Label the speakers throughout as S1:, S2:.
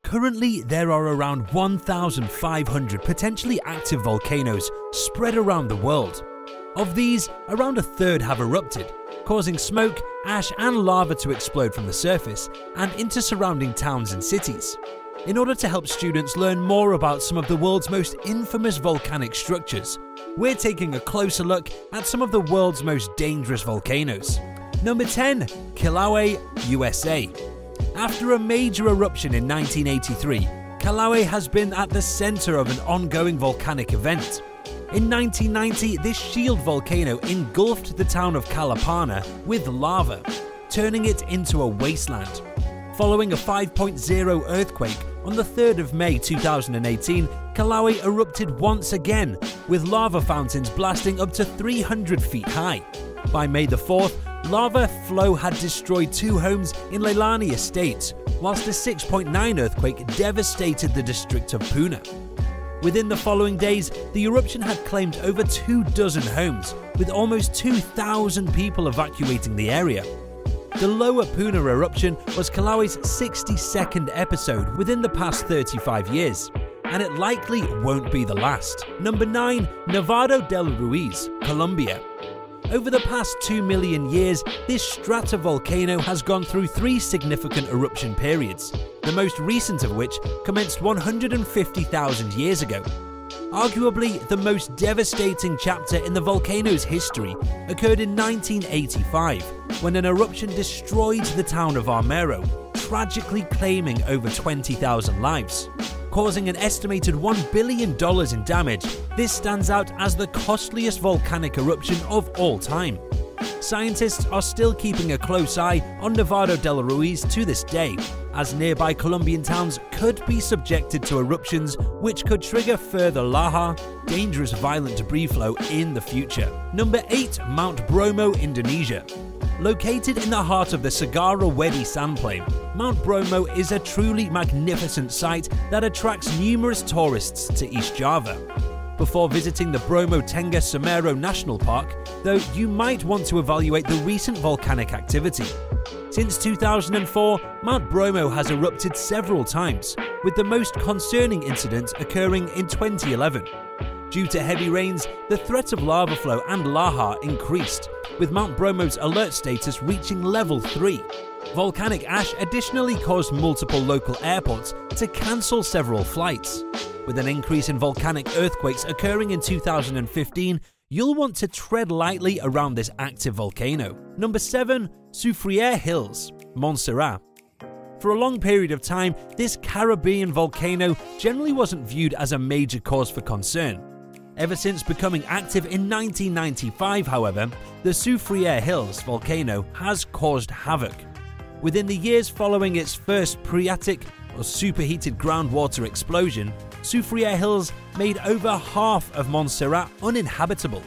S1: Currently, there are around 1,500 potentially active volcanoes spread around the world. Of these, around a third have erupted, causing smoke, ash and lava to explode from the surface and into surrounding towns and cities. In order to help students learn more about some of the world's most infamous volcanic structures, we're taking a closer look at some of the world's most dangerous volcanoes. Number 10. Kilauea, USA. After a major eruption in 1983, Kilauea has been at the center of an ongoing volcanic event. In 1990, this shield volcano engulfed the town of Kalapana with lava, turning it into a wasteland. Following a 5.0 earthquake on the 3rd of May 2018, Kilauea erupted once again, with lava fountains blasting up to 300 feet high. By May the 4th, lava flow had destroyed 2 homes in Leilani Estates, whilst a 6.9 earthquake devastated the district of Puna. Within the following days, the eruption had claimed over 24 homes, with almost 2,000 people evacuating the area. The Lower Puna eruption was Kilauea's 62nd episode within the past 35 years, and it likely won't be the last. Number 9. Nevado del Ruiz, Colombia. Over the past 2 million years, this stratovolcano has gone through 3 significant eruption periods, the most recent of which commenced 150,000 years ago. Arguably, the most devastating chapter in the volcano's history occurred in 1985, when an eruption destroyed the town of Armero, tragically claiming over 20,000 lives. Causing an estimated $1 billion in damage, this stands out as the costliest volcanic eruption of all time. Scientists are still keeping a close eye on Nevado del Ruiz to this day, as nearby Colombian towns could be subjected to eruptions which could trigger further lahar, dangerous violent debris flow in the future. Number 8. Mount Bromo, Indonesia. Located in the heart of the Segara Wedi sandplain, Mount Bromo is a truly magnificent site that attracts numerous tourists to East Java. Before visiting the Bromo Tengah Semeru National Park, though, you might want to evaluate the recent volcanic activity. Since 2004, Mount Bromo has erupted several times, with the most concerning incident occurring in 2011. Due to heavy rains, the threat of lava flow and lahar increased, with Mount Bromo's alert status reaching level 3. Volcanic ash additionally caused multiple local airports to cancel several flights. With an increase in volcanic earthquakes occurring in 2015, you'll want to tread lightly around this active volcano. Number 7. Soufriere Hills, Montserrat. For a long period of time, this Caribbean volcano generally wasn't viewed as a major cause for concern. Ever since becoming active in 1995, however, the Soufriere Hills volcano has caused havoc. Within the years following its first phreatic or superheated groundwater explosion, Soufriere Hills made over half of Montserrat uninhabitable.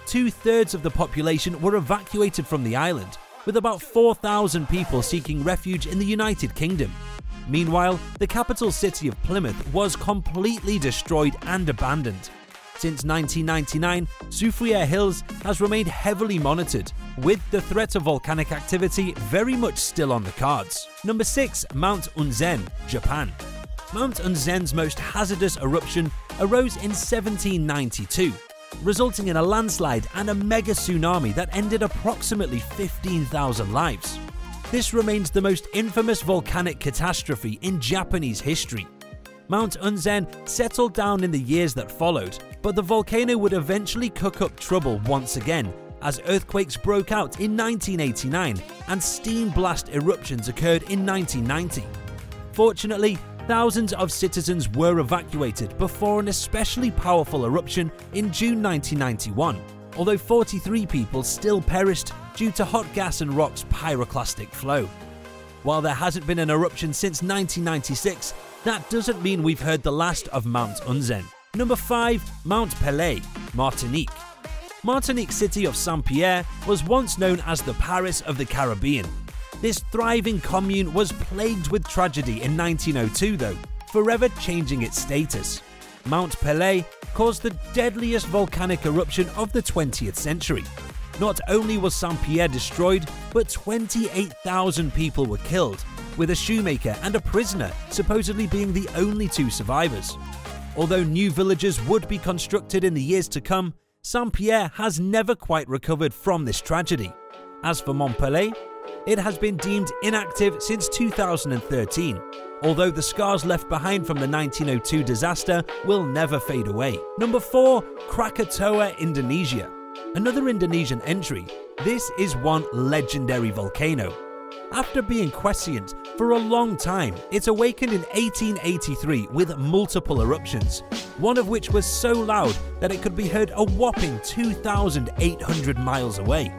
S1: 2/3 of the population were evacuated from the island, with about 4,000 people seeking refuge in the United Kingdom. Meanwhile, the capital city of Plymouth was completely destroyed and abandoned. Since 1999, Soufriere Hills has remained heavily monitored, with the threat of volcanic activity very much still on the cards. Number 6. Mount Unzen, Japan. Mount Unzen's most hazardous eruption arose in 1792, resulting in a landslide and a mega tsunami that ended approximately 15,000 lives. This remains the most infamous volcanic catastrophe in Japanese history. Mount Unzen settled down in the years that followed, but the volcano would eventually cook up trouble once again as earthquakes broke out in 1989 and steam blast eruptions occurred in 1990. Fortunately, thousands of citizens were evacuated before an especially powerful eruption in June 1991, although 43 people still perished due to hot gas and rock's pyroclastic flow. While there hasn't been an eruption since 1996, that doesn't mean we've heard the last of Mount Unzen. Number 5. Mount Pelée, Martinique. Martinique's city of Saint-Pierre was once known as the Paris of the Caribbean. This thriving commune was plagued with tragedy in 1902 though, forever changing its status. Mount Pelée caused the deadliest volcanic eruption of the 20th century. Not only was Saint-Pierre destroyed, but 28,000 people were killed, with a shoemaker and a prisoner supposedly being the only two survivors. Although new villages would be constructed in the years to come, Saint-Pierre has never quite recovered from this tragedy. As for Montpellier, it has been deemed inactive since 2013, although the scars left behind from the 1902 disaster will never fade away. Number 4. Krakatoa, Indonesia. Another Indonesian entry. This is one legendary volcano. After being quiescent for a long time, it awakened in 1883 with multiple eruptions, one of which was so loud that it could be heard a whopping 2,800 miles away.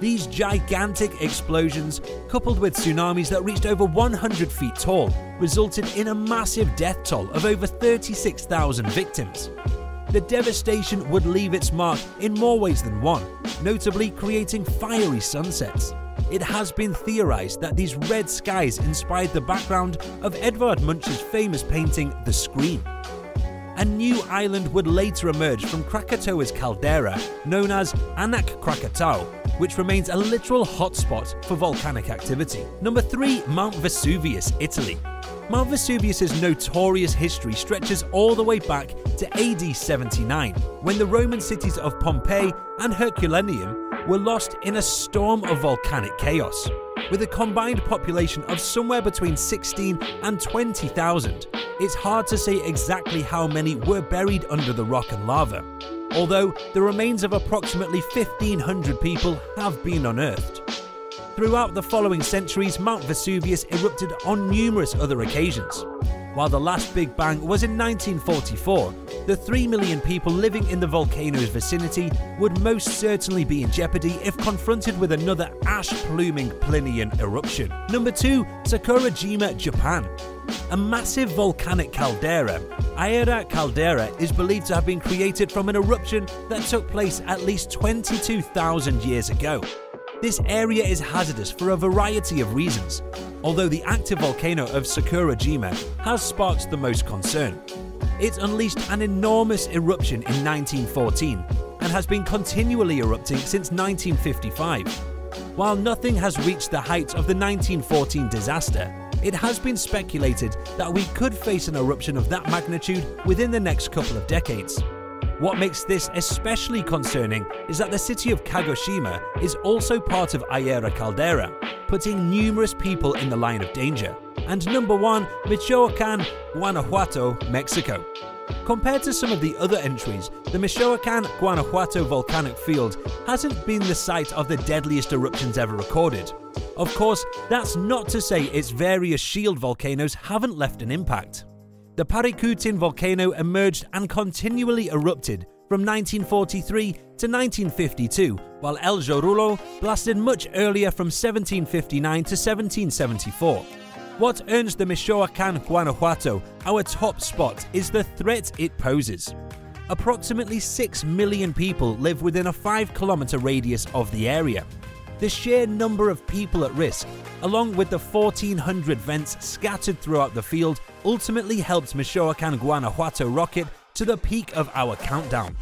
S1: These gigantic explosions, coupled with tsunamis that reached over 100 feet tall, resulted in a massive death toll of over 36,000 victims. The devastation would leave its mark in more ways than one, notably creating fiery sunsets. It has been theorized that these red skies inspired the background of Edvard Munch's famous painting The Scream. A new island would later emerge from Krakatoa's caldera, known as Anak Krakatau, which remains a literal hotspot for volcanic activity. Number 3. Mount Vesuvius, Italy. Mount Vesuvius's notorious history stretches all the way back to AD 79, when the Roman cities of Pompeii and Herculaneum were lost in a storm of volcanic chaos. With a combined population of somewhere between 16 and 20,000, it's hard to say exactly how many were buried under the rock and lava, although the remains of approximately 1,500 people have been unearthed. Throughout the following centuries, Mount Vesuvius erupted on numerous other occasions. While the last Big Bang was in 1944, the 3 million people living in the volcano's vicinity would most certainly be in jeopardy if confronted with another ash-pluming Plinian eruption. Number 2. Sakurajima, Japan. A massive volcanic caldera, Aira Caldera, is believed to have been created from an eruption that took place at least 22,000 years ago. This area is hazardous for a variety of reasons, although the active volcano of Sakurajima has sparked the most concern. It unleashed an enormous eruption in 1914 and has been continually erupting since 1955. While nothing has reached the heights of the 1914 disaster, it has been speculated that we could face an eruption of that magnitude within the next couple of decades. What makes this especially concerning is that the city of Kagoshima is also part of Aira Caldera, putting numerous people in the line of danger. And number 1, Michoacan, Guanajuato, Mexico. Compared to some of the other entries, the Michoacan, Guanajuato volcanic field hasn't been the site of the deadliest eruptions ever recorded. Of course, that's not to say its various shield volcanoes haven't left an impact. The Paricutin volcano emerged and continually erupted from 1943 to 1952, while El Jorullo blasted much earlier from 1759 to 1774. What earns the Michoacan, Guanajuato our top spot is the threat it poses. Approximately 6 million people live within a 5-kilometer radius of the area. The sheer number of people at risk, along with the 1,400 vents scattered throughout the field, ultimately helped Michoacan, Guanajuato rocket to the peak of our countdown.